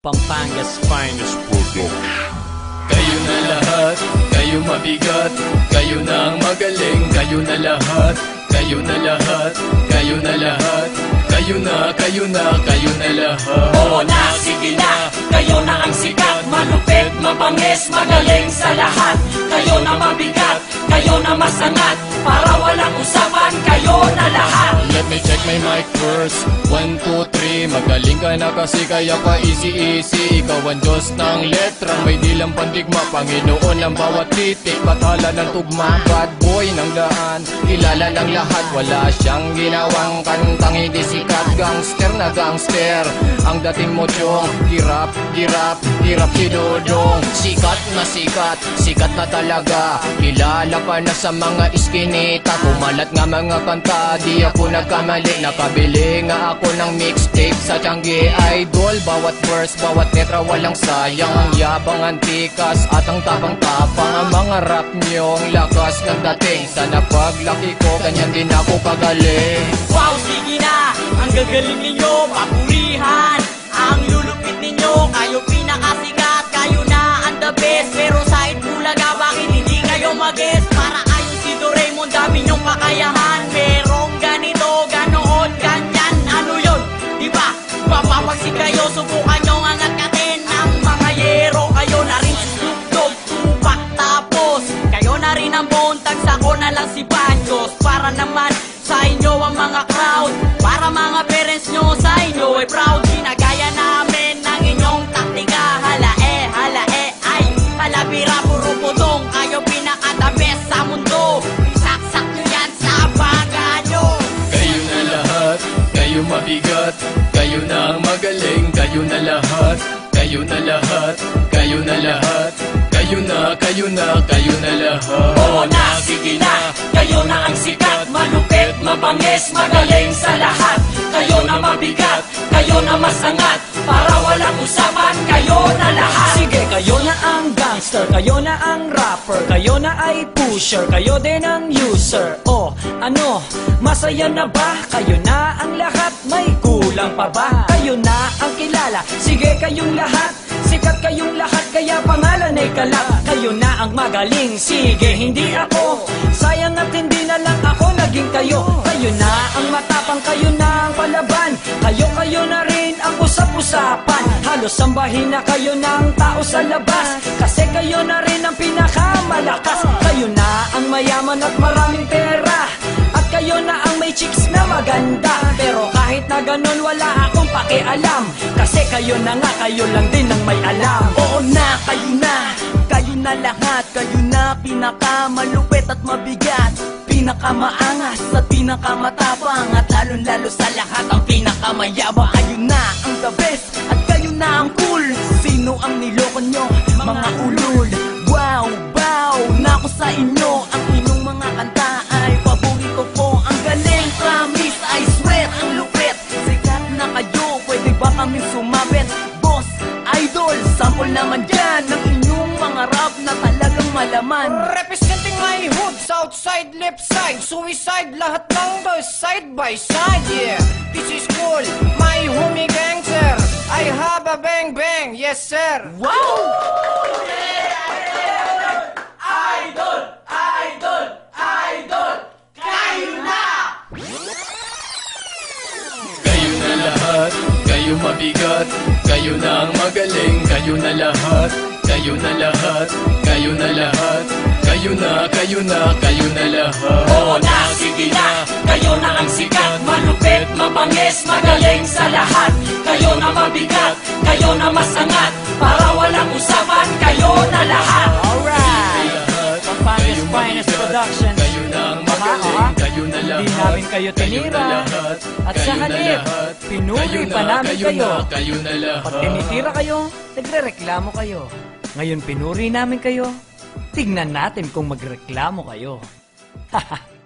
Pampanga's finest product. Kayo na lahat, kayo mabigat, kayo na ang magaling, kayo na lahat, kayo na lahat, kayo na lahat, kayo na, kayo na, kayo na lahat. Oo na, sige na, kayo na ang sikat, malupit, mabangis, magaling sa lahat. Kayo na mabigat, kayo na masangat, para walang usapan, kayo na lahat. Let me check my mic first. 1, 2, 3. Magaling ka na kasi kaya pa easy-easy. Ikaw ang Diyos ng letra, may dilang pandigma, Panginoon ang bawat titik, bathala ng tugma. Bad boy ng daan, kilala ng lahat. Wala siyang ginawang kantang hindi sikat. Gangster na gangster, ang dating mo tiyong hirap, hirap, hirap si Dodong. Sikat na sikat, sikat na talaga. Kilala ka na sa mga iskinita. Kumalat nga mga kanta, di ako nagkamali. Nakabili nga ako ng mixtape sa Tiangge Idol. Bawat verse, bawat letra walang sayang. Ang yabang, antikas at ang tapang-tapang. Ang mga rap niyong lakas ng dating. Sana paglaki ko, ganyan din ako kagaling. Wow, sige na, ang gagaling ninyo, papurihan. Ang lulupit ninyo, kayo pinakasikat, kayo na ang the best. Pero sa Itbulaga, bakit hindi kayo mag-guess? Para ayon si Doraemon, dami nyong kakayahan. Merong ganito, ganoon, ganyan, ano yun? Diba? Papapagsik kayo, subukan nyo ang angkatin ng mga yero. Kayo na rin si Snoop Dogg, Tupac, tapos kayo na rin ang Bontag, sako na lang si Banjos. Para naman sa inyo ang mga crowd, para mga parents nyo sa inyo ay proud. Ginagaya namin ng inyong taktika. Hala eh, ay halabira, puro putong. Kayo pinaka-the best sa mundo. Isaksak nyo yan sa baga nyo. Kayo na lahat, kayo mabigat, kayo na ang magaling, kayo na lahat, kayo na lahat, kayo na lahat, kayo na, kayo na, kayo na lahat. Oo na, sige na, kayo na ang sikat, malupit, mabangis, magaling sa lahat. Kayo na mabigat, kayo na masangat, para walang usapan, kayo na lahat. Sige, kayo na ang gangster, kayo na ang rapper, kayo na ay pusher, kayo din ang user. O, ano, masaya na ba? Kayo na ang lahat, may kulang pa ba? Kayo na ang kilala, sige kayong lahat. Sikat kayong lahat, kaya pangalan ay kalat. Kayo na ang magaling, sige hindi ako. Sayang at hindi na lang ako naging kayo. Kayo na ang matapang, kayo na ang palaban. Kayo na rin ang usap-usapan. Halos sambahin na kayo ng tao sa labas, kasi kayo na rin ang pinakamalakas. Kayo na ang mayaman at maraming pera, at kayo na ang may chicks na maganda. Pero kahit na ganun wala akong pakialam, kasi kayo na nga, kayo lang din ang may alam. Oo na, kayo na lahat. Kayo na pinakamalupit at mabigat, pinakamaangas at pinakamatapang, at lalong-lalo sa lahat ang pinakamayabang. Kayo na ang the best at kayo na ang cool. Sino ang niloko nyo, mga ulul? Wow, bow na ako sa inyo. Ang inyong mga kanta ay paborito ko. Ang galing, promise, I swear, ang lupit. Sikat na kayo, pwede ba kami sumabit? Boss, idol, sample naman dyan ng inyong mga rap na talagang malaman. Representing my hood, south side, left side, suicide, lahat ng boys side by side, yeah. This is cool, my homie gangster, I have a bang bang, yes sir. Wow! Idol, idol, idol, kayo na! Kayo na lahat, kayo mabigat, kayo na ang magaling, kayo na lahat, kayo na lahat, kayo na lahat, kayo na, kayo na, kayo na lahat. Oo na, sige na, kayo na ang sikat, malupit, mabangis, magaling sa lahat. Kayo na mabigat, kayo na masangat, para walang usapan, kayo na lahat. Alright! Pampanga's finest production. Kayo na ang magaling, kayo na lahat. Hindi namin kayo tinira, at sa halip, pinuri pa namin kayo. Kayo na lahat. Pag tinitira kayo, nagre-reklamo kayo. Ngayon pinuri namin kayo, tignan natin kung magreklamo kayo. Haha.